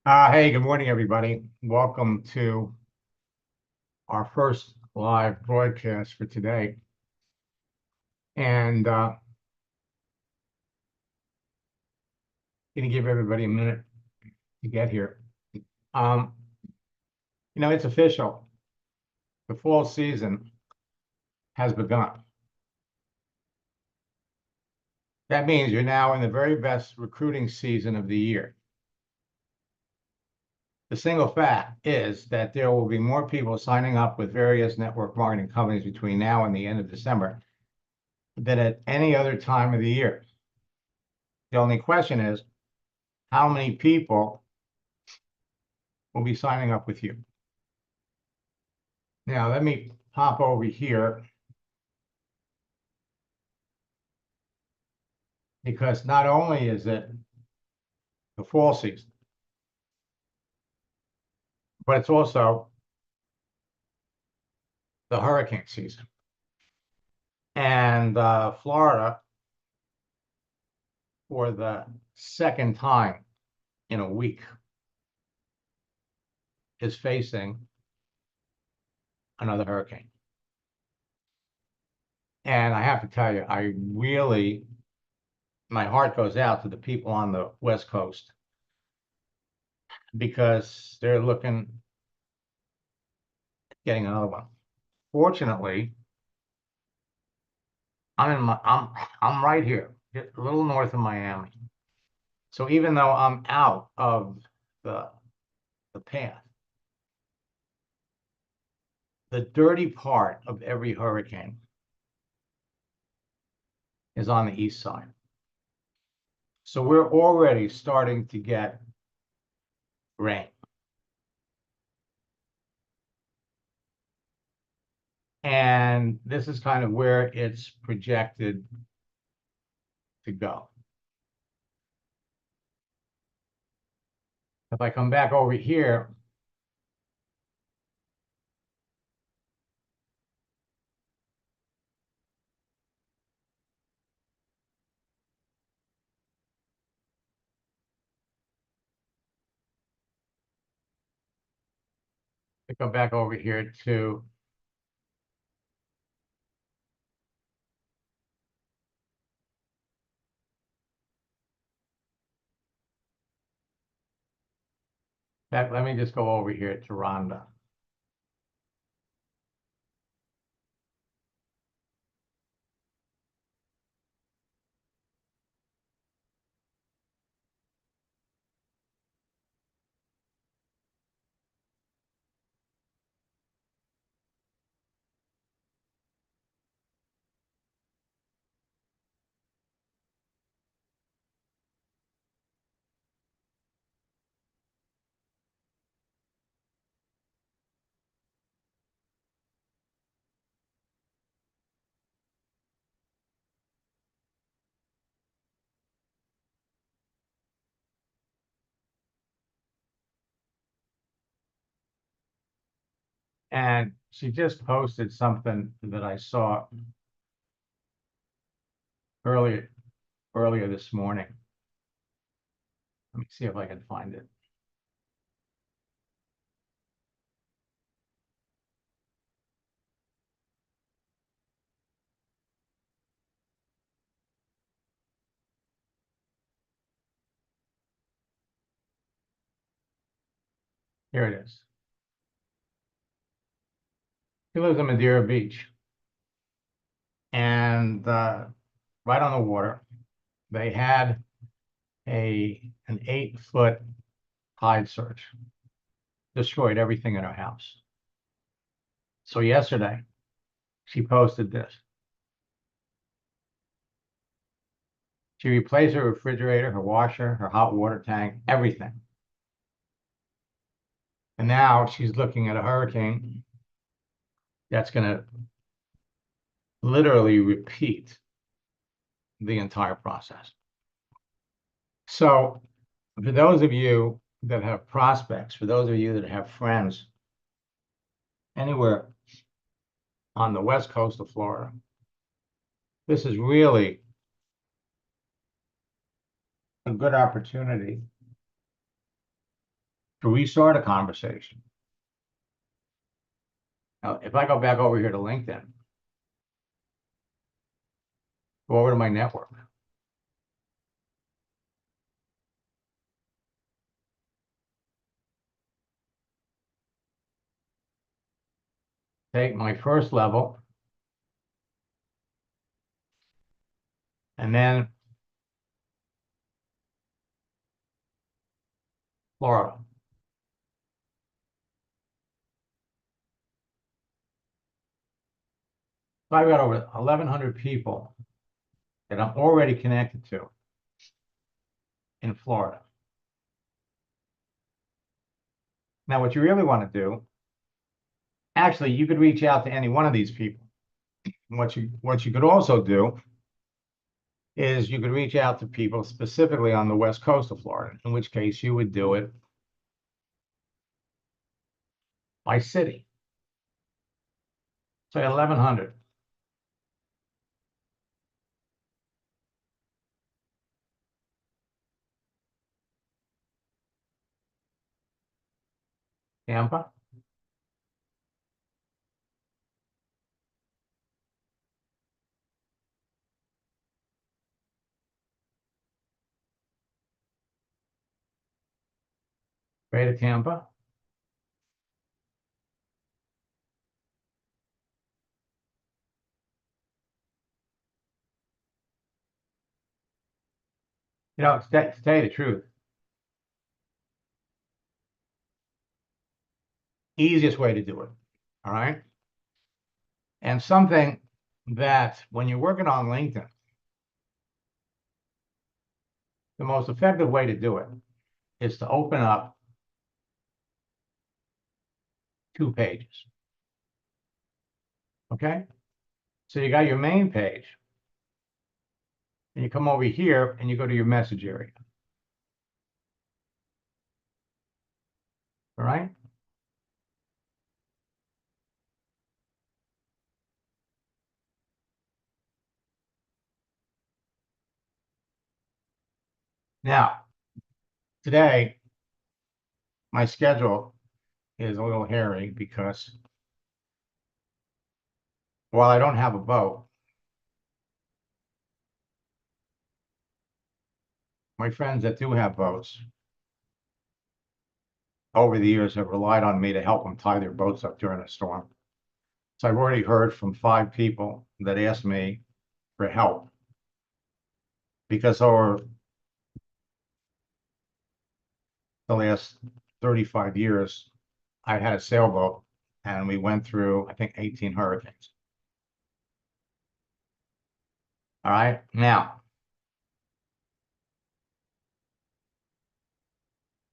Hey, good morning, everybody. Welcome to our first live broadcast for today. And Gonna give everybody a minute to get here. Um, it's official. The fall season has begun. That means you're now in the very best recruiting season of the year. The single fact is that there will be more people signing up with various network marketing companies between now and the end of December than at any other time of the year. The only question is, how many people will be signing up with you? Now, let me pop over here because not only is it the fall season, but it's also the hurricane season. And Florida, for the second time in a week, is facing another hurricane. And I have to tell you, my heart goes out to the people on the West Coast because they're looking at getting another one. Fortunately, I'm right here, a little north of Miami. So even though I'm out of the path, the dirty part of every hurricane is on the east side. So we're already starting to get rain. And this is kind of where it's projected to go. If I come back over here, to that, let me just go over here to Rhonda. And she just posted something that I saw earlier this morning. Let me see if I can find it. Here it is. He lives in Madeira Beach, and right on the water, they had an 8-foot tide surge, destroyed everything in her house. So yesterday, she posted this. She replaced her refrigerator, her washer, her hot water tank, everything. And now she's looking at a hurricane that's going to literally repeat the entire process. So for those of you that have prospects, for those of you that have friends anywhere on the west coast of Florida, this is really a good opportunity to restart a conversation. Now, if I go back over here to LinkedIn, go over to my network. Take my first level, and then Florida. So I've got over 1,100 people that I'm already connected to in Florida. Now, what you really want to do, actually, you could reach out to any one of these people. What you could also do is you could reach out to people specifically on the west coast of Florida, in which case you would do it by city. So 1,100. Tampa, Greater Tampa, to tell you the truth, easiest way to do it, all right? And something that when you're working on LinkedIn, the most effective way to do it is to open up 2 pages, okay? So you got your main page, and you come over here and you go to your message area, all right? Now, today, my schedule is a little hairy because while I don't have a boat, my friends that do have boats over the years have relied on me to help them tie their boats up during a storm. So I've already heard from 5 people that asked me for help because over the last 35 years, I had a sailboat and we went through, I think, 18 hurricanes. All right. Now,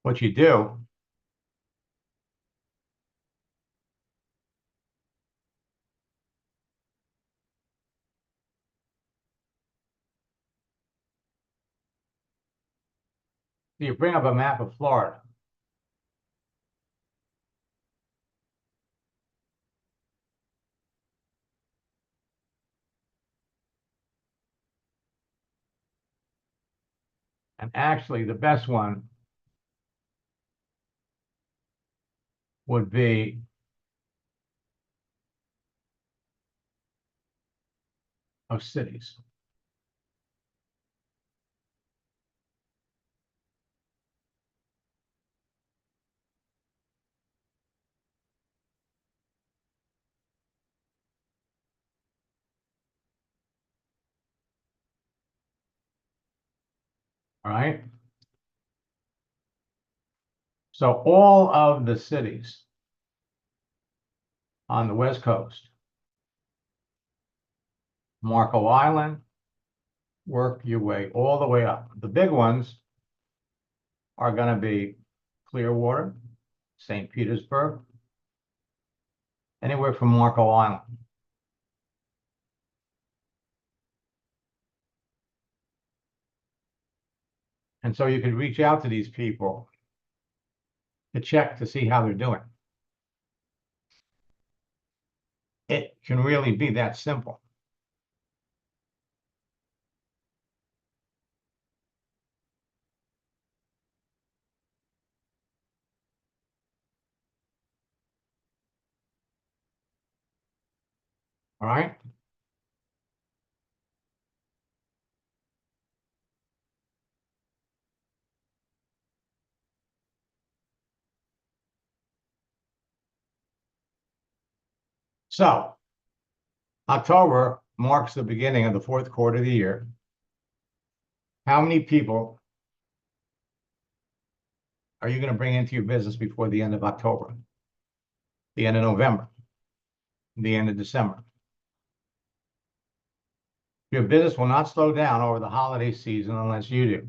what you do is you bring up a map of Florida. And actually, the best one would be of cities. All right. So all of the cities on the West Coast, Marco Island, work your way all the way up. The big ones are going to be Clearwater, St. Petersburg, anywhere from Marco Island. And so you could reach out to these people to check to see how they're doing. It can really be that simple. All right. So October marks the beginning of the fourth quarter of the year. How many people are you going to bring into your business before the end of October, the end of November, the end of December? Your business will not slow down over the holiday season unless you do.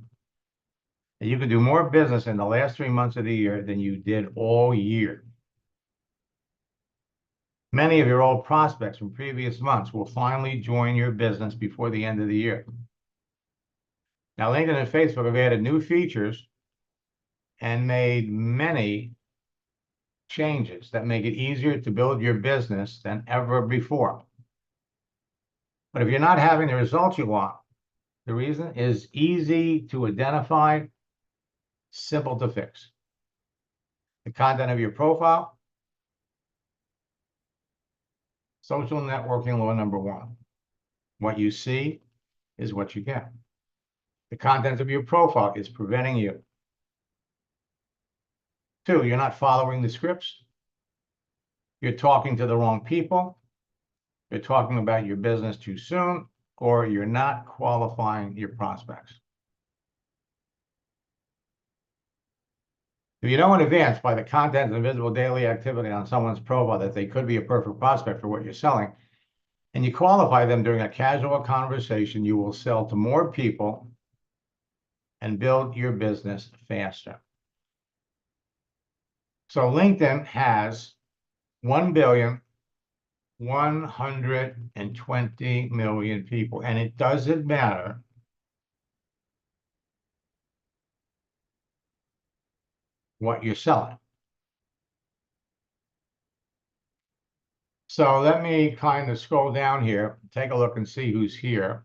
And you can do more business in the last 3 months of the year than you did all year. Many of your old prospects from previous months will finally join your business before the end of the year. Now, LinkedIn and Facebook have added new features and made many changes that make it easier to build your business than ever before. But if you're not having the results you want, the reason is easy to identify, simple to fix. The content of your profile, social networking law number 1. What you see is what you get. The content of your profile is preventing you. 2, you're not following the scripts. You're talking to the wrong people. You're talking about your business too soon, or you're not qualifying your prospects. If you know in advance by the content and visible daily activity on someone's profile that they could be a perfect prospect for what you're selling, and you qualify them during a casual conversation, you will sell to more people and build your business faster. So LinkedIn has 1,120,000,000 people, and it doesn't matter what you're selling. So let me kind of scroll down here, take a look and see who's here.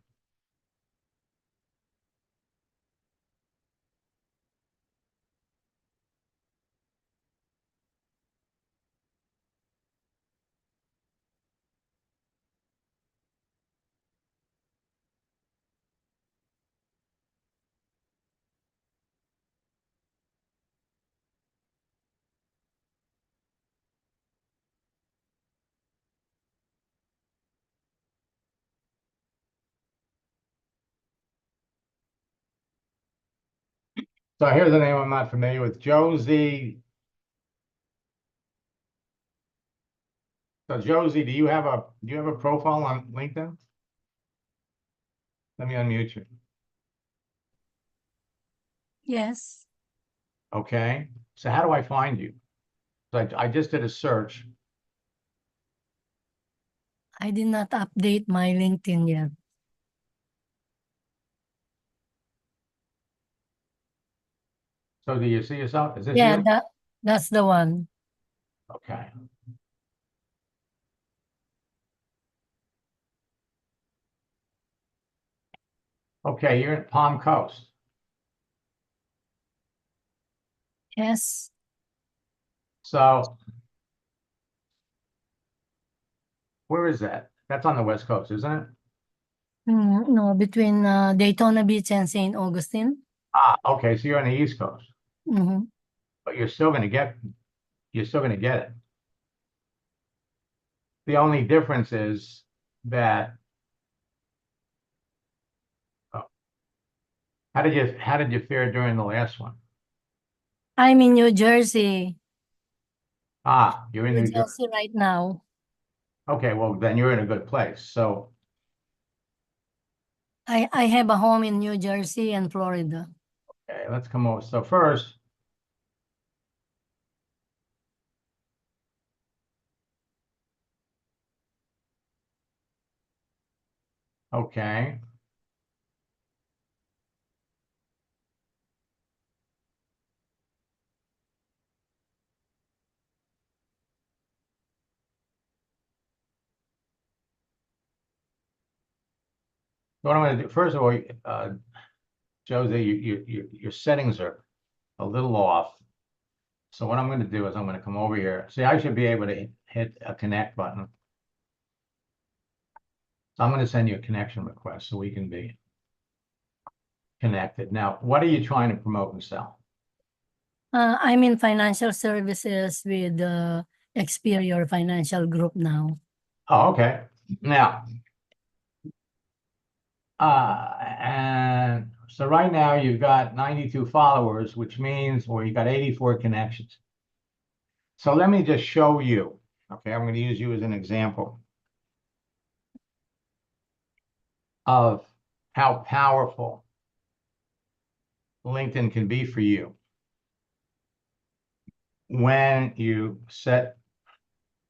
So here's a name I'm not familiar with, Josie. So Josie, do you have a profile on LinkedIn? Let me unmute you. Yes. Okay. So how do I find you? So I just did a search. I did not update my LinkedIn yet. So do you see yourself? Is this Yeah, you? that's the one. Okay. Okay, you're in Palm Coast. Yes. So where is that? That's on the West Coast, isn't it? No, between Daytona Beach and St. Augustine. Ah, okay. So you're on the East Coast, Mm-hmm. but you're still going to get it. The only difference is that, oh, how did you fare during the last one? I'm in New Jersey. Ah, you're in New New Jersey. Jersey right now. Okay, well then you're in a good place. So I have a home in New Jersey and Florida. okay, let's come over. So first, okay. What I'm going to do, first of all, Josie, your settings are a little off. So what I'm going to do is I'm going to come over here. See, I should be able to hit a connect button. So I'm going to send you a connection request so we can be connected. Now, what are you trying to promote and sell? I'm in financial services with Experior Financial Group now. Oh, okay. Now, and so right now you've got 92 followers, which means, or you got 84 connections. So let me just show you. Okay, I'm going to use you as an example of how powerful LinkedIn can be for you when you set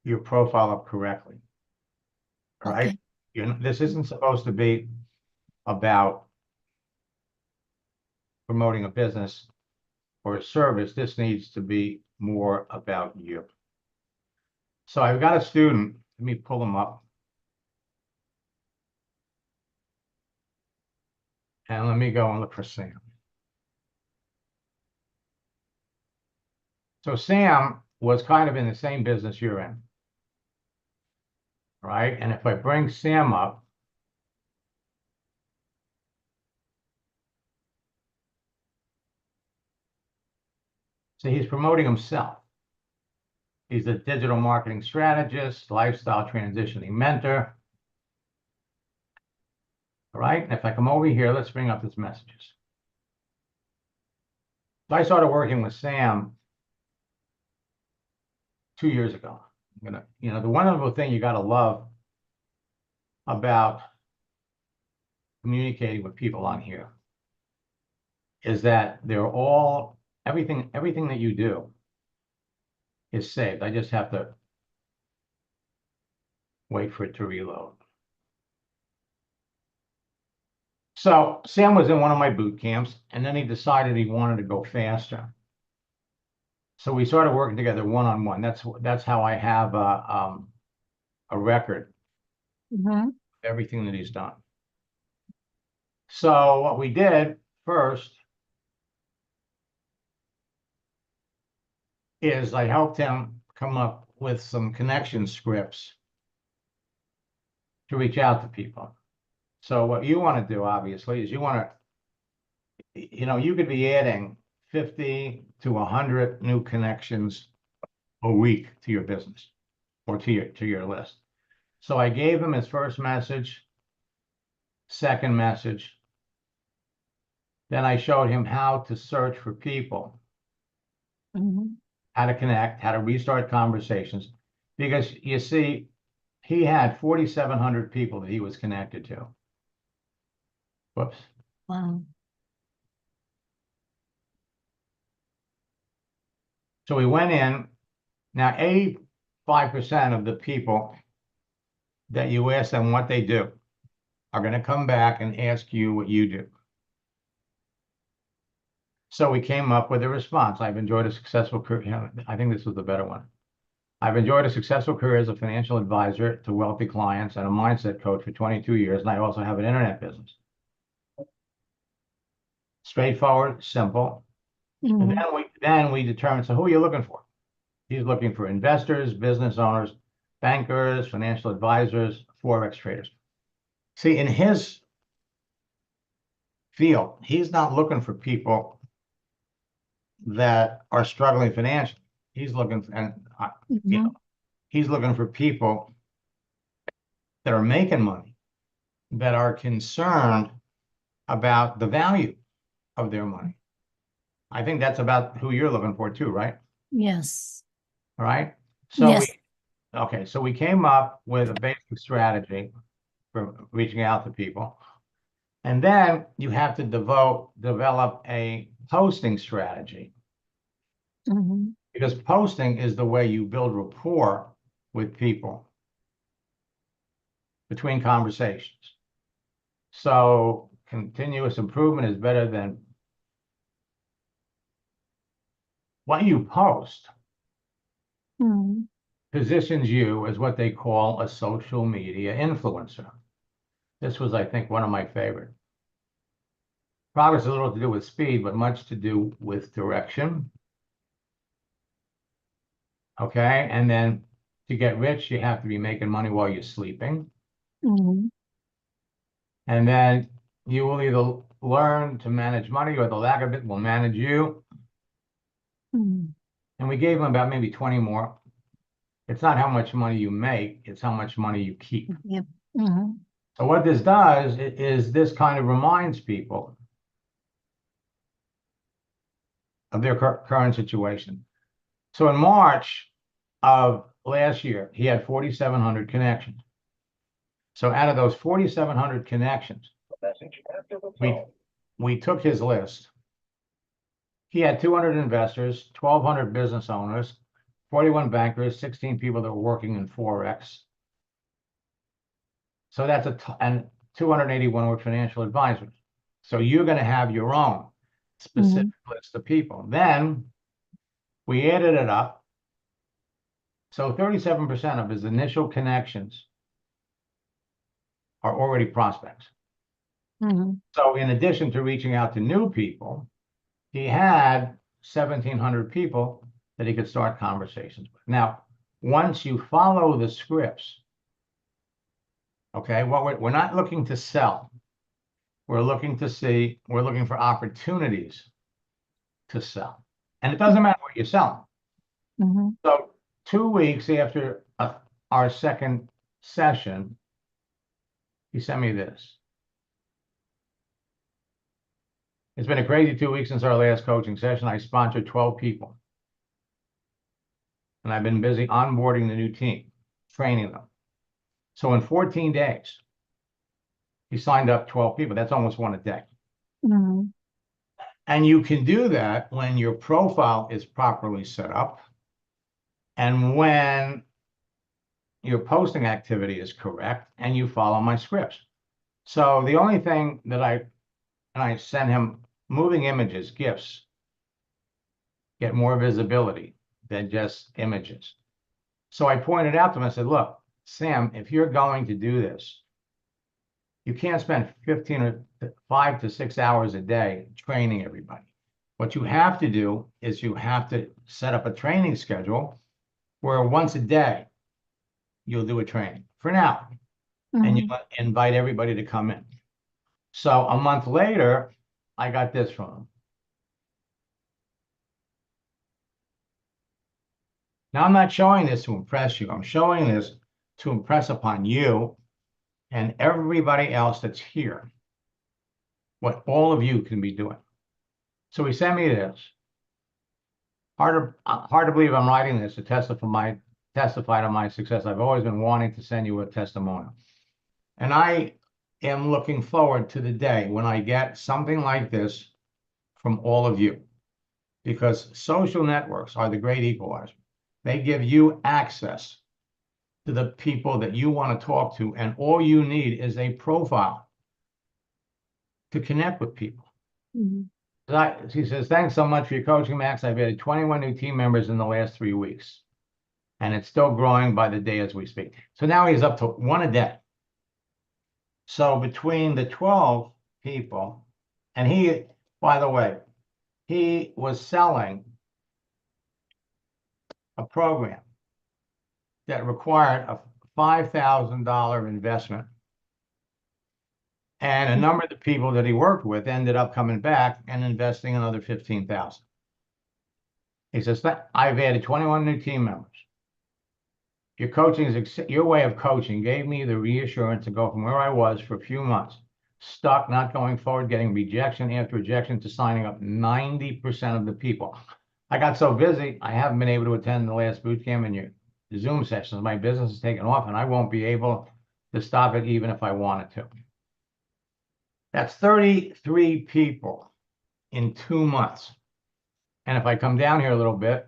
your profile up correctly. Right? Okay. This isn't supposed to be about promoting a business or a service. This needs to be more about you. So I've got a student. Let me pull them up. And let me go and look for Sam. So Sam was kind of in the same business you're in. Right? And if I bring Sam up, so he's promoting himself. He's a digital marketing strategist, lifestyle transitioning mentor. All right. And if I come over here, let's bring up his messages. So I started working with Sam 2 years ago. The wonderful thing you got to love about communicating with people on here is that they're all, everything that you do is saved. I just have to wait for it to reload. So Sam was in one of my boot camps, and then he decided he wanted to go faster. So we started working together one-on-one. That's how I have a record Mm-hmm. of everything that he's done. So what we did first is I helped him come up with some connection scripts to reach out to people. So what you want to do, obviously, is you want to, you could be adding 50 to 100 new connections a week to your business or to your list. So I gave him his first message, second message. Then I showed him how to search for people, Mm-hmm. how to connect, how to restart conversations. Because you see, he had 4,700 people that he was connected to. Whoops. Wow. So we went in. Now, 85% of the people that you ask them what they do are going to come back and ask you what you do. So we came up with a response. I've enjoyed a successful career. I think this was the better one. I've enjoyed a successful career as a financial advisor to wealthy clients and a mindset coach for 22 years, and I also have an internet business. Straightforward, simple. Mm-hmm. And then we determined, so who are you looking for? He's looking for investors, business owners, bankers, financial advisors, Forex traders. See, in his field, he's not looking for people that are struggling financially. He's looking for, Mm-hmm. he's looking for people that are making money, that are concerned about the value of their money. I think that's about who you're looking for too, right? Yes. All right. So Yes. so we came up with a basic strategy for reaching out to people. And then you have to develop a posting strategy. Mm-hmm. Because posting is the way you build rapport with people between conversations. So continuous improvement is better than what you post. Mm-hmm. Positions you as what they call a social media influencer. This was, I think, one of my favorite. Progress has a little to do with speed, but much to do with direction. Okay, and then to get rich, you have to be making money while you're sleeping. Mm-hmm. And then you will either learn to manage money or the lack of it will manage you. Mhm. And we gave him about maybe 20 more. It's not how much money you make, it's how much money you keep. Yep. Mhm. So what this does is this kind of reminds people of their current situation. So in March of last year, he had 4,700 connections. So out of those 4,700 connections, we took his list. He had 200 investors, 1,200 business owners, 41 bankers, 16 people that were working in Forex. So that's and 281 were financial advisors. So you're going to have your own specific list of people. Then we added it up. So 37% of his initial connections are already prospects. Mhm. So in addition to reaching out to new people, he had 1,700 people that he could start conversations with. Now, once you follow the scripts, okay, well, we're not looking to sell. We're looking for opportunities to sell. And it doesn't matter what you're selling. Mhm. So 2 weeks after our second session, he sent me this. It's been a crazy 2 weeks since our last coaching session. I sponsored 12 people. And I've been busy onboarding the new team, training them. So in 14 days, he signed up 12 people. That's almost one a day. Mhm. And you can do that when your profile is properly set up and when your posting activity is correct and you follow my scripts. So the only thing that I send him moving images, GIFs, get more visibility than just images. So I pointed out to him, I said, look, Sam, if you're going to do this, you can't spend 15 or 5 to 6 hours a day training everybody. What you have to do is you have to set up a training schedule where once a day you'll do a training for now, and you Mhm. invite everybody to come in. So a month later, I got this from him. Now, I'm not showing this to impress you. I'm showing this to impress upon you and everybody else that's here what all of you can be doing. So he sent me this. Hard to believe I'm writing this to testify to my success. I've always been wanting to send you a testimonial. And I am looking forward to the day when I get something like this from all of you, because social networks are the great equalizer. They give you access to the people that you want to talk to, and all you need is a profile to connect with people. Mhm. He says, thanks so much for your coaching, Max. I've added 21 new team members in the last 3 weeks, and it's still growing by the day as we speak. So now he's up to one a day. So between the 12 people, and he, by the way, he was selling a program that required a $5,000 investment. And a number of the people that he worked with ended up coming back and investing another 15,000. He says, I've added 21 new team members. Your way of coaching gave me the reassurance to go from where I was for a few months, stuck, not going forward, getting rejection after rejection, to signing up 90% of the people. I got so busy, I haven't been able to attend the last boot camp and your Zoom sessions. My business is taken off, and I won't be able to stop it even if I wanted to. That's 33 people in 2 months. And if I come down here a little bit,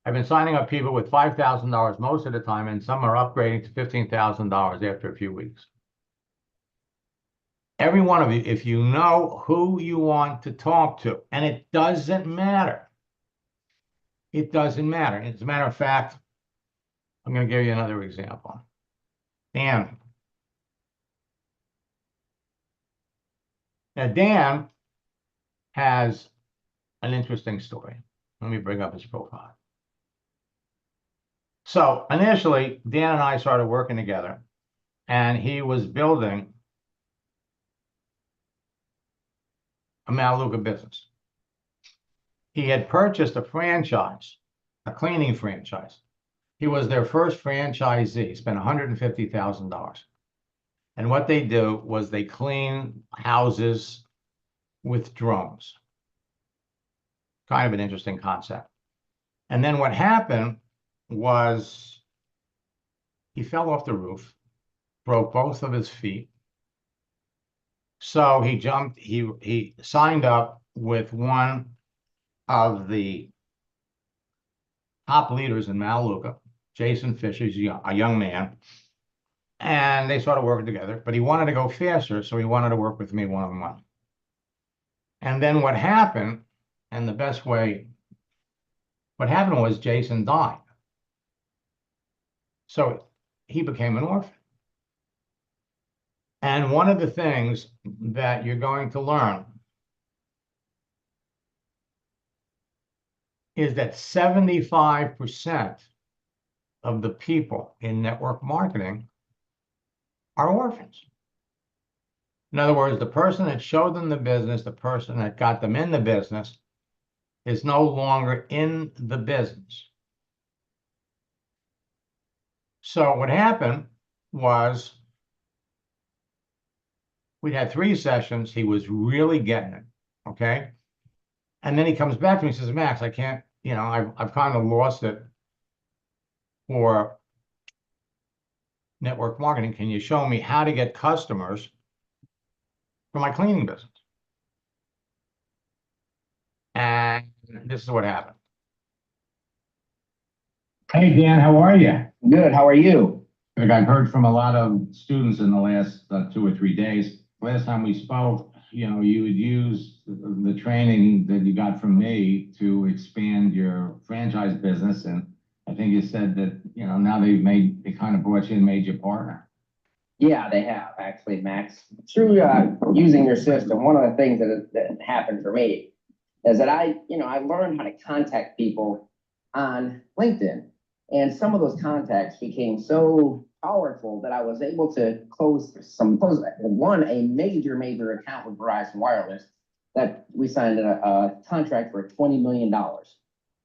I've been signing up people with $5,000 most of the time, and some are upgrading to $15,000 after a few weeks. Every one of you, if you know who you want to talk to, and it doesn't matter. It doesn't matter. As a matter of fact, I'm going to give you another example. Dan. Now, Dan has an interesting story. Let me bring up his profile. So initially, Dan and I started working together, and he was building a Melaleuca business. He had purchased a franchise, a cleaning franchise. He was their first franchisee, spent $150,000. And what they do was they clean houses with drones. Kind of an interesting concept. And then what happened was he fell off the roof, broke both of his feet. So he signed up with one of the top leaders in Melaleuca, Jason Fisher, he's a young man. And they started working together, but he wanted to go faster, so he wanted to work with me one-on-one. And then what happened, and the best way, what happened was Jason died. So he became an orphan. And one of the things that you're going to learn is that 75% of the people in network marketing are orphans. In other words, the person that showed them the business, the person that got them in the business, is no longer in the business. So what happened was we had 3 sessions. He was really getting it, okay? And then he comes back to me and says, Max, I can't, I've kind of lost it for network marketing. Can you show me how to get customers for my cleaning business? And this is what happened. Hey, Dan, how are you? Good. How are you? Like I've heard from a lot of students in the last 2 or 3 days. Last time we spoke, you had used the training that you got from me to expand your franchise business. And I think you said that, now they kind of brought you and made you a partner. Yeah, they have actually, Max. Through using your system, one of the things that happened for me is that I learned how to contact people on LinkedIn. And some of those contacts became so powerful that I was able to close a major account with Verizon Wireless that we signed a contract for $20 million.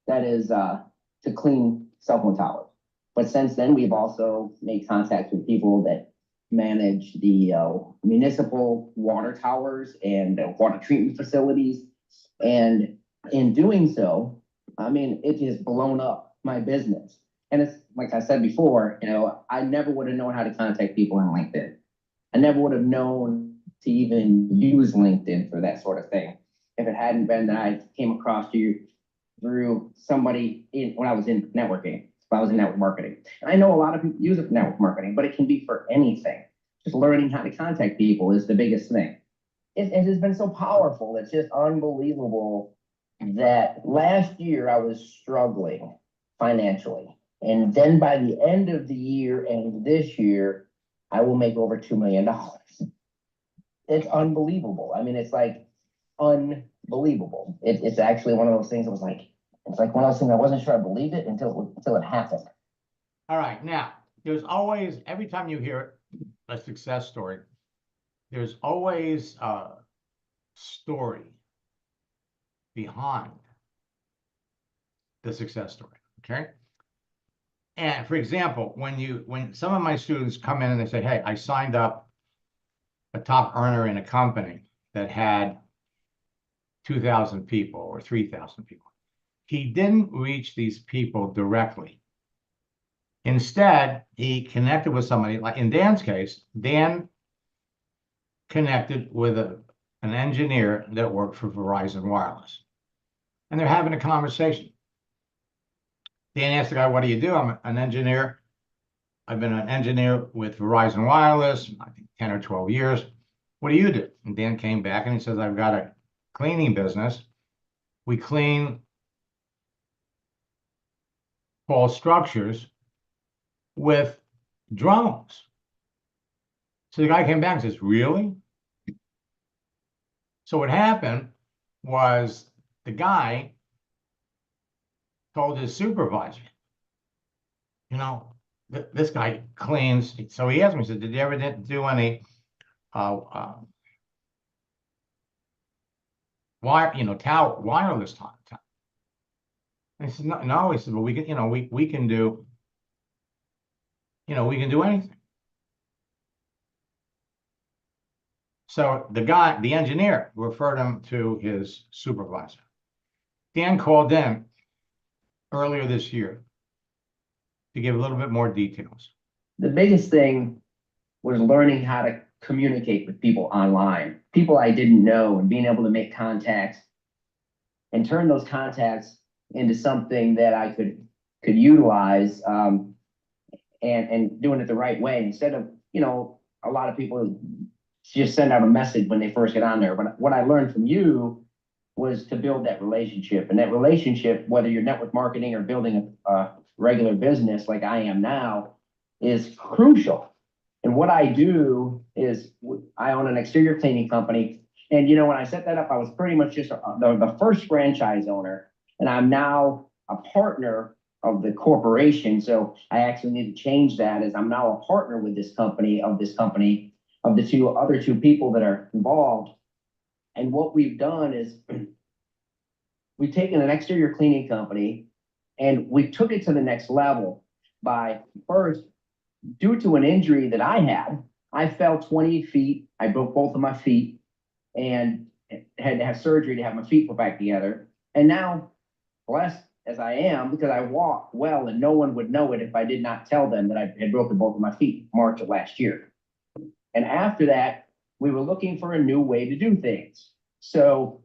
That is to clean cell phone towers. But since then, we've also made contacts with people that manage the municipal water towers and water treatment facilities. And in doing so, it has blown up my business. And it's like I said before, I never would have known how to contact people on LinkedIn. I never would have known to even use LinkedIn for that sort of thing if it hadn't been that I came across you through somebody when I was in networking. When I was in network marketing. And I know a lot of people use it for network marketing, but it can be for anything. Just learning how to contact people is the biggest thing. It has been so powerful. It's just unbelievable that last year I was struggling financially. And then by the end of the year and this year, I will make over $2 million. It's unbelievable. It's like unbelievable. It's actually one of those things that was like, it's like one of those things I wasn't sure I believed it until it happened. All right. Now, there's always, every time you hear a success story, there's always a story behind the success story. Okay. And for example, when some of my students come in and they say, hey, I signed up a top earner in a company that had 2,000 people or 3,000 people. He didn't reach these people directly. Instead, he connected with somebody, like in Dan's case, Dan connected with an engineer that worked for Verizon Wireless. And they're having a conversation. Dan asked the guy, what do you do? I'm an engineer. I've been an engineer with Verizon Wireless, I think 10 or 12 years. What do you do? And Dan came back and he says, I've got a cleaning business. We clean tall structures with drones. So the guy came back and says, really? So what happened was the guy told his supervisor, you know, this guy cleans. So he asked me, he said, did you ever do any wireless time? I said, no, no. He said, well, we can, we can do, we can do anything. So the engineer referred him to his supervisor. Dan called in earlier this year to give a little bit more details. The biggest thing was learning how to communicate with people online, people I didn't know, and being able to make contacts and turn those contacts into something that I could utilize, and doing it the right way instead of, a lot of people just send out a message when they first get on there. But what I learned from you was to build that relationship, and that relationship, whether you're network marketing or building a regular business like I am now, is crucial. And what I do is I own an exterior cleaning company. And, when I set that up, I was pretty much just the first franchise owner, and I'm now a partner of the corporation. So I actually need to change that, as I'm now a partner with this company, of the other two people that are involved. And what we've done is we've taken an exterior cleaning company and we took it to the next level by, first, due to an injury that I had, I fell 20 feet. I broke both of my feet and had to have surgery to have my feet put back together. And now, blessed as I am, because I walk well and no one would know it if I did not tell them that I had broken both of my feet March of last year. And after that, we were looking for a new way to do things. So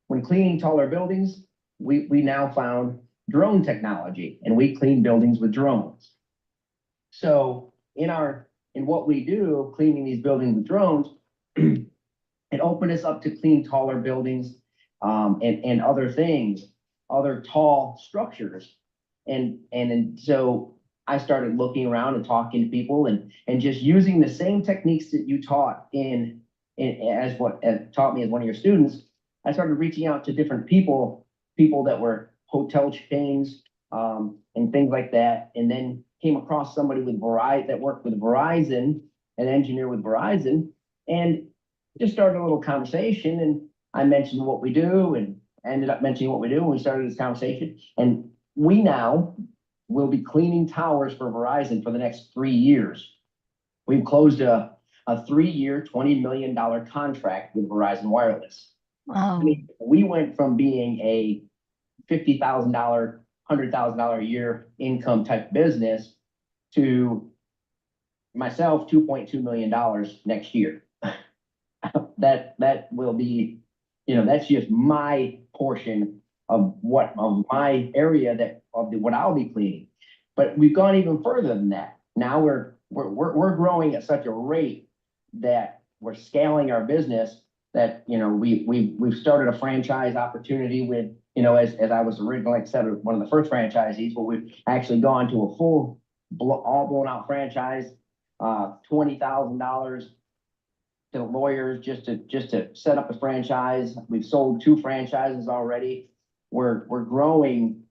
when cleaning taller buildings, we now found drone technology, and we clean buildings with drones. So in what we do, cleaning these buildings with drones, it opened us up to clean taller buildings, and other things, other tall structures. And so I started looking around and talking to people and just using the same techniques that you taught as taught me as one of your students. I started reaching out to different people that were hotel chains, and things like that. And then came across somebody with Verizon that worked with Verizon, an engineer with Verizon, and just started a little conversation. And I mentioned what we do and ended up mentioning what we do. And we started this conversation, and we now will be cleaning towers for Verizon for the next 3 years. We've closed a 3-year, $20 million contract with Verizon Wireless. Wow. I mean, we went from being a $50,000, $100,000 a year income type business to myself, $2.2 million next year. That will be, that's just my portion of my area what I'll be cleaning. But we've gone even further than that. Now we're growing at such a rate that we're scaling our business that, we've started a franchise opportunity with, as I was originally, like I said, one of the first franchisees, but we've actually gone to a full all blown out franchise, $20,000 to lawyers just to set up a franchise. We've sold 2 franchises already. We're growing,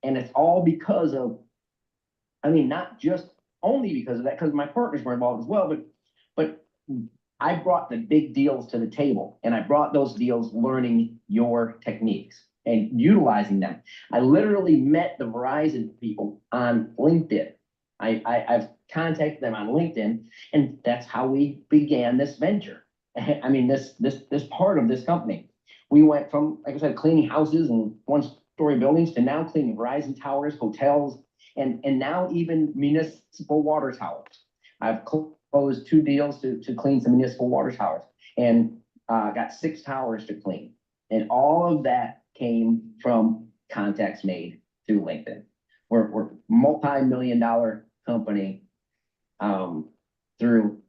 and it's all because of, not just only because of that, because my partners were involved as well, but I brought the big deals to the table, and I brought those deals learning your techniques and utilizing them. I literally met the Verizon people on LinkedIn. I've contacted them on LinkedIn, and that's how we began this venture. This part of this company. We went from, like I said, cleaning houses and 1-story buildings to now cleaning Verizon towers, hotels, and now even municipal water towers. I've closed 2 deals to clean some municipal water towers, and got 6 towers to clean. And all of that came from contacts made through LinkedIn. We're multi-million-dollar company through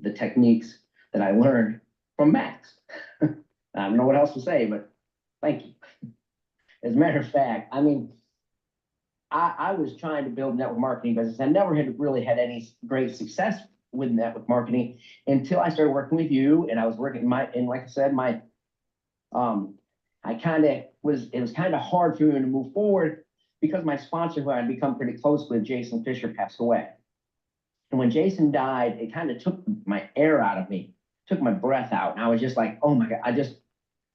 the techniques that I learned from Max. I don't know what else to say, but thank you. As a matter of fact, I was trying to build network marketing business. I never had really had any great success with network marketing until I started working with you, and I was working and like I said, it was kind of hard for me to move forward because my sponsor, who I'd become pretty close with, Jason Fisher, passed away. And when Jason died, it kind of took my air out of me, took my breath out. And I was just like, oh my God, I just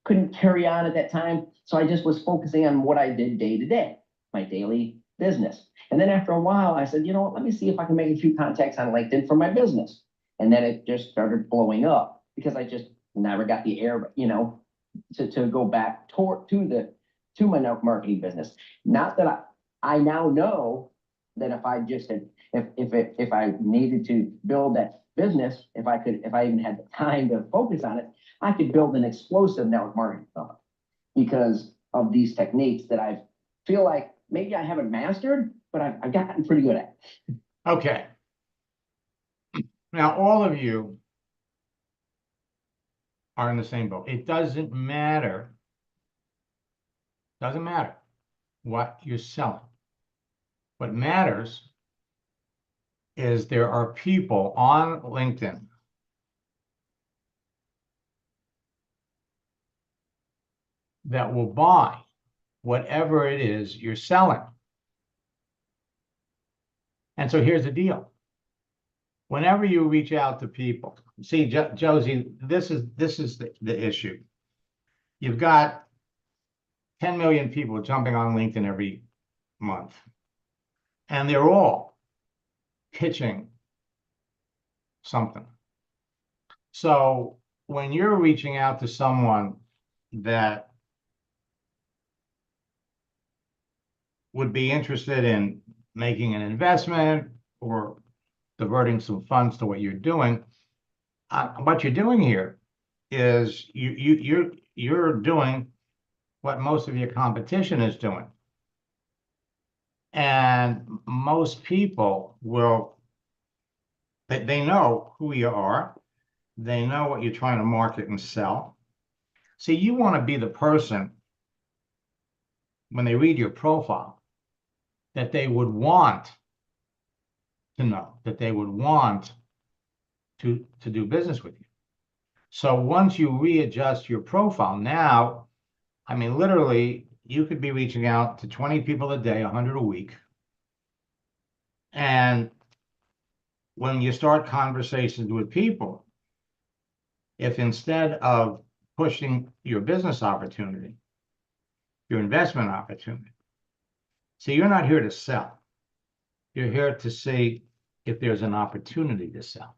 couldn't carry on at that time. So I just was focusing on what I did day to day, my daily business. And then after a while, I said, you know what, let me see if I can make a few contacts on LinkedIn for my business. And then it just started blowing up because I just never got the air, you know, to go back to my network marketing business. Not that I now know that if I just had, if I needed to build that business, if I even had the time to focus on it, I could build an explosive network marketing company because of these techniques that I feel like maybe I haven't mastered, but I've gotten pretty good at. Okay. Now, all of you are in the same boat. It doesn't matter what you're selling. What matters is there are people on LinkedIn that will buy whatever it is you're selling. And so here's the deal. Whenever you reach out to people, see, Josie, this is the issue. You've got 10 million people jumping on LinkedIn every month, and they're all pitching something. So when you're reaching out to someone that would be interested in making an investment or diverting some funds to what you're doing, what you're doing here is you're doing what most of your competition is doing. And most people will, they know who you are. They know what you're trying to market and sell. See, you want to be the person, when they read your profile, that they would want to know, that they would want to do business with you. So once you readjust your profile, now, I mean, literally, you could be reaching out to 20 people a day, 100 a week. And when you start conversations with people, if instead of pushing your business opportunity, your investment opportunity, see, you're not here to sell. You're here to see if there's an opportunity to sell.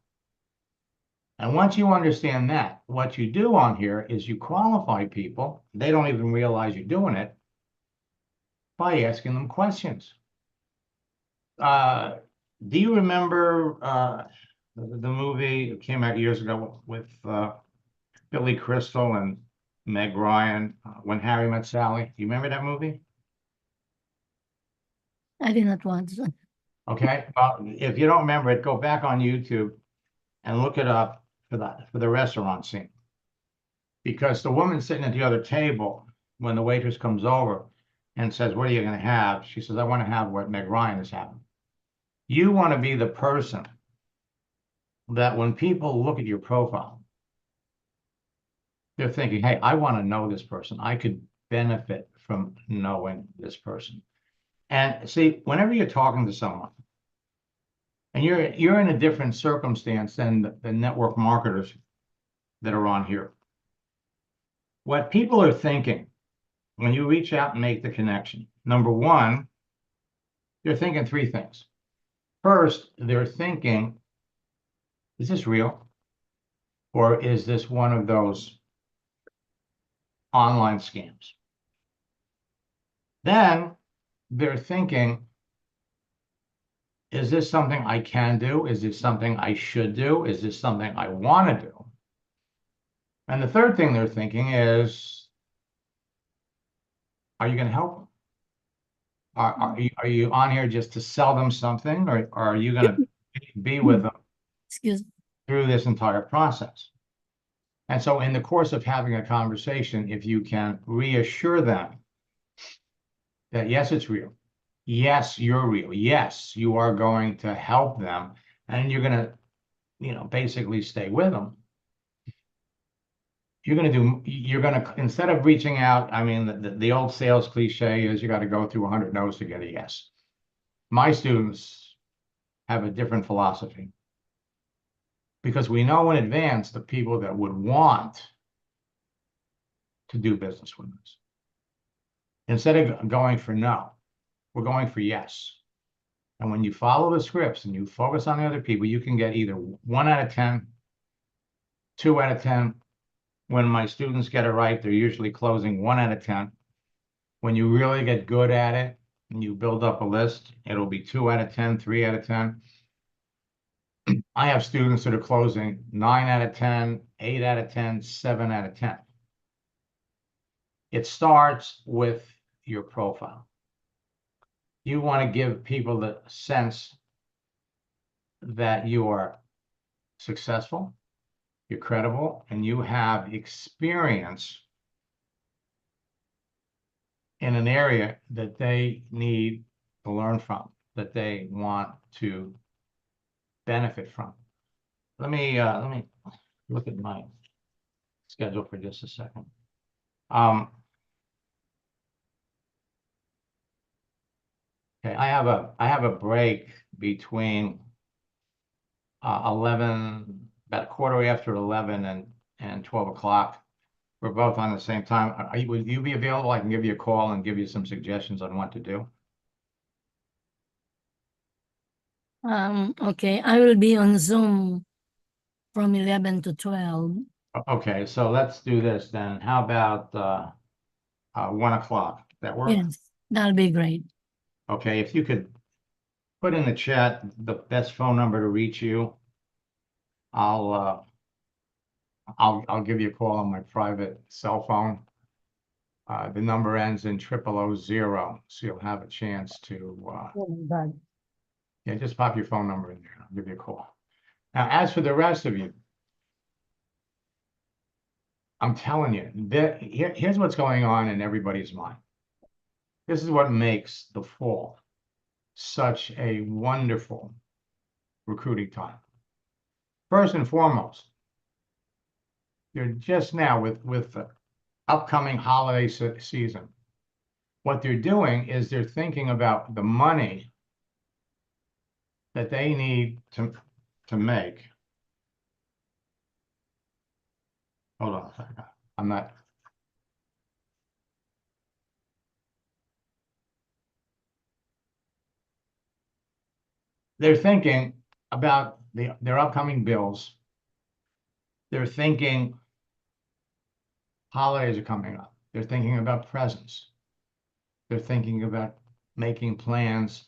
And once you understand that, what you do on here is you qualify people. They don't even realize you're doing it by asking them questions. Do you remember the movie that came out years ago with Billy Crystal and Meg Ryan, When Harry Met Sally? Do you remember that movie? I did not watch that. Okay, well, if you don't remember it, go back on YouTube and look it up for the restaurant scene. Because the woman sitting at the other table, when the waitress comes over and says, what are you going to have? She says, I want to have what Meg Ryan is having. You want to be the person that when people look at your profile, they're thinking, hey, I want to know this person. I could benefit from knowing this person. And see, whenever you're talking to someone, and you're in a different circumstance than the network marketers that are on here. What people are thinking when you reach out and make the connection, number one, they're thinking three things. First, they're thinking, is this real? Or is this one of those online scams? Then they're thinking, is this something I can do? Is this something I should do? Is this something I want to do? And the third thing they're thinking is, are you going to help them? Are you on here just to sell them something, or are you going to be with them Excuse me. through this entire process? And so in the course of having a conversation, if you can reassure them that, yes, it's real. Yes, you're real. Yes, you are going to help them, and you're going to, basically stay with them. instead of reaching out, I mean, the old sales cliche is you got to go through 100 no's to get a yes. My students have a different philosophy because we know in advance the people that would want to do business with us. Instead of going for no, we're going for yes. And when you follow the scripts and you focus on the other people, you can get either 1 out of 10, 2 out of 10. When my students get it right, they're usually closing 1 out of 10. When you really get good at it and you build up a list, it'll be 2 out of 10, 3 out of 10. I have students that are closing 9 out of 10, 8 out of 10, 7 out of 10. It starts with your profile. You want to give people the sense that you are successful, you're credible, and you have experience in an area that they need to learn from, that they want to benefit from. Let me look at my schedule for just a second. Okay, I have a break between 11, about 11:15 and 12 o'clock. We're both on the same time. Would you be available? I can give you a call and give you some suggestions on what to do. Okay, I will be on Zoom from 11 to 12. Okay, so let's do this then. How about 1 o'clock? That work? Yes, that'll be great. Okay, if you could put in the chat the best phone number to reach you, I'll give you a call on my private cell phone. The number ends in 0000, so you'll have a chance to Oh my God. yeah, just pop your phone number in there. I'll give you a call. Now, as for the rest of you, I'm telling you, here's what's going on in everybody's mind. This is what makes the fall such a wonderful recruiting time. First and foremost, you're just now with the upcoming holiday season. What they're doing is they're thinking about the money that they need to make. Hold on a second. I'm not. They're thinking about their upcoming bills. They're thinking holidays are coming up. They're thinking about presents. They're thinking about making plans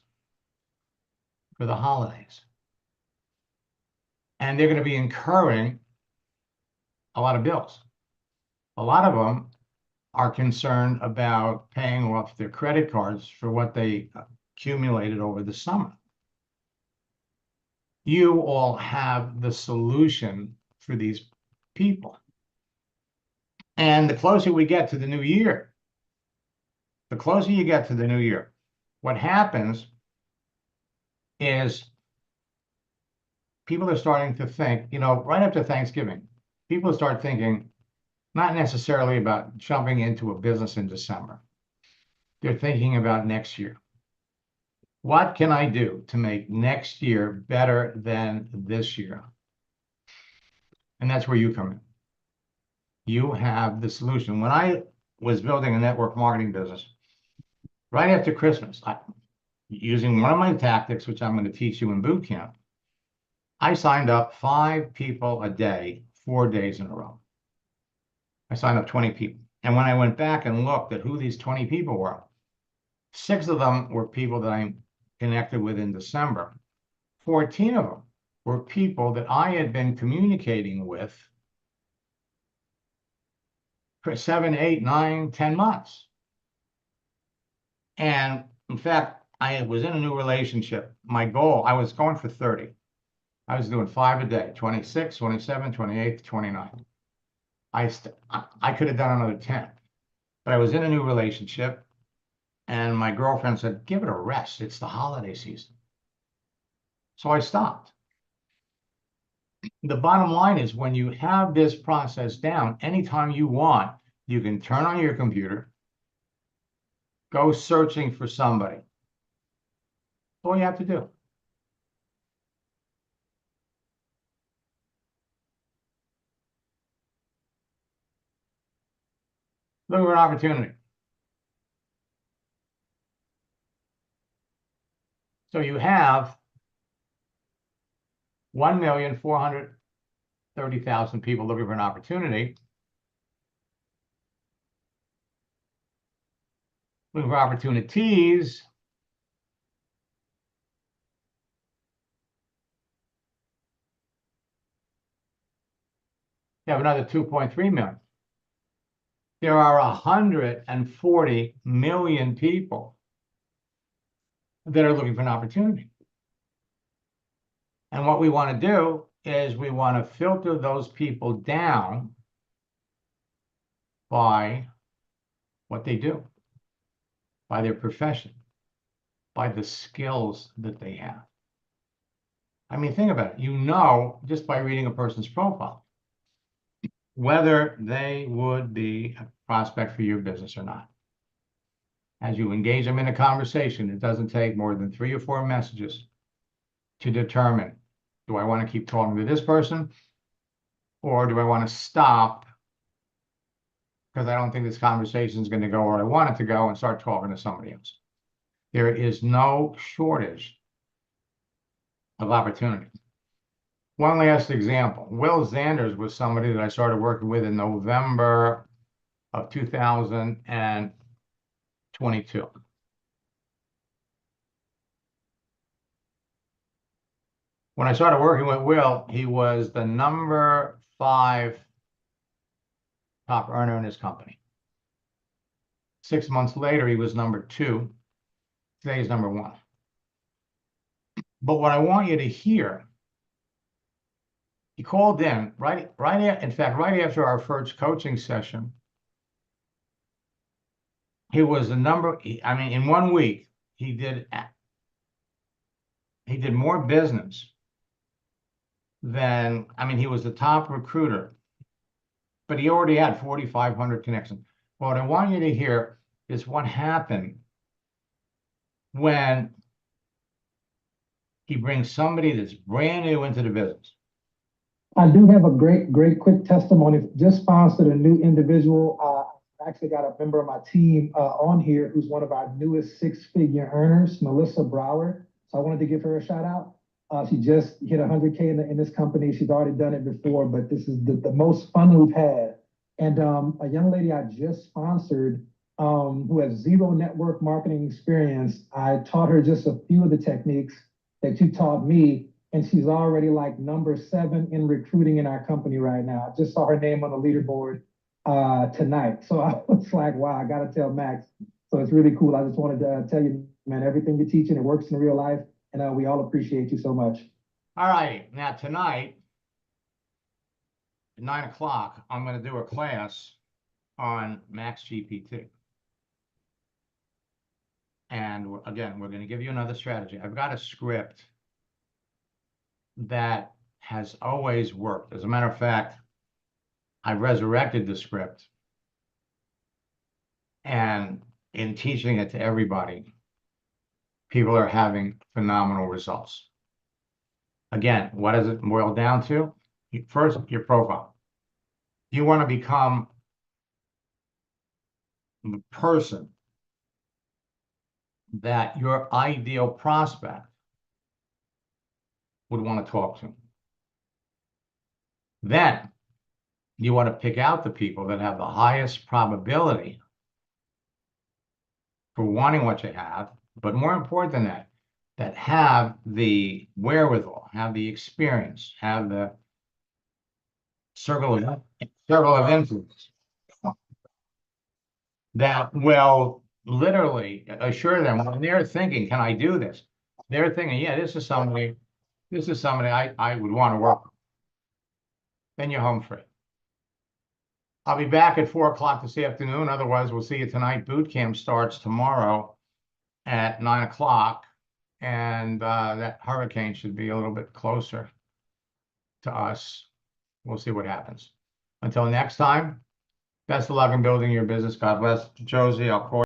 for the holidays. And they're going to be incurring a lot of bills. A lot of them are concerned about paying off their credit cards for what they accumulated over the summer. You all have the solution for these people. And the closer we get to the new year, the closer you get to the new year, what happens is people are starting to think, right after Thanksgiving, people start thinking not necessarily about jumping into a business in December. They're thinking about next year. What can I do to make next year better than this year? And that's where you come in. You have the solution. When I was building a network marketing business, right after Christmas, using one of my tactics, which I'm going to teach you in boot camp, I signed up 5 people a day, 4 days in a row. I signed up 20 people. And when I went back and looked at who these 20 people were, 6 of them were people that I connected with in December. 14 of them were people that I had been communicating with for 7, 8, 9, 10 months. And in fact, I was in a new relationship. My goal, I was going for 30. I was doing 5 a day, 26, 27, 28, 29. I could have done another 10, but I was in a new relationship. And my girlfriend said, give it a rest. It's the holiday season. So I stopped. the bottom line is when you have this process down, anytime you want, you can turn on your computer, go searching for somebody. That's all you have to do. Look for an opportunity. So you have 1,430,000 people looking for an opportunity. Looking for opportunities. You have another 2.3 million. There are 140 million people that are looking for an opportunity. And what we want to do is we want to filter those people down by what they do, by their profession, by the skills that they have. I mean, think about it. You know, just by reading a person's profile, whether they would be a prospect for your business or not. As you engage them in a conversation, it doesn't take more than 3 or 4 messages to determine, do I want to keep talking to this person, or do I want to stop because I don't think this conversation is going to go where I want it to go, and start talking to somebody else. There is no shortage of opportunity. One last example. Will Zanders was somebody that I started working with in November of 2022. When I started working with Will, he was the number 5 top earner in his company. 6 months later, he was number 2. Today he's number 1. But what I want you to hear, he called in right after our first coaching session. He was the number, I mean, in 1 week, he did more business than, I mean, he was the top recruiter, but he already had 4,500 connections. What I want you to hear is what happened when he brings somebody that's brand new into the business. I do have a great quick testimony. Just sponsored a new individual. I actually got a member of my team on here who's one of our newest 6-figure earners, Melissa Brower. So I wanted to give her a shout out. She just hit 100K in this company. She's already done it before, but this is the most fun we've had. And a young lady I just sponsored who has 0 network marketing experience, I taught her just a few of the techniques that you taught me, and she's already like number 7 in recruiting in our company right now. I just saw her name on the leaderboard tonight. So I was like, wow, I got to tell Max. So it's really cool. I just wanted to tell you, man, everything you're teaching, it works in real life. And we all appreciate you so much. All right. Now tonight, at 9 o'clock, I'm going to do a class on Max GPT. And again, we're going to give you another strategy. I've got a script that has always worked. As a matter of fact, I resurrected the script. And in teaching it to everybody, people are having phenomenal results. Again, what does it boil down to? First, your profile. You want to become the person that your ideal prospect would want to talk to. Then you want to pick out the people that have the highest probability for wanting what you have, but more important than that, that have the wherewithal, have the experience, have the circle of influence that will literally assure them when they're thinking, can I do this? They're thinking, yeah, this is somebody I would want to work with. Then you're home free. I'll be back at 4 o'clock this afternoon. Otherwise, we'll see you tonight. Boot camp starts tomorrow at 9 o'clock. And that hurricane should be a little bit closer. to us. We'll see what happens. Until next time, best of luck in building your business. God bless. Josie, I'll call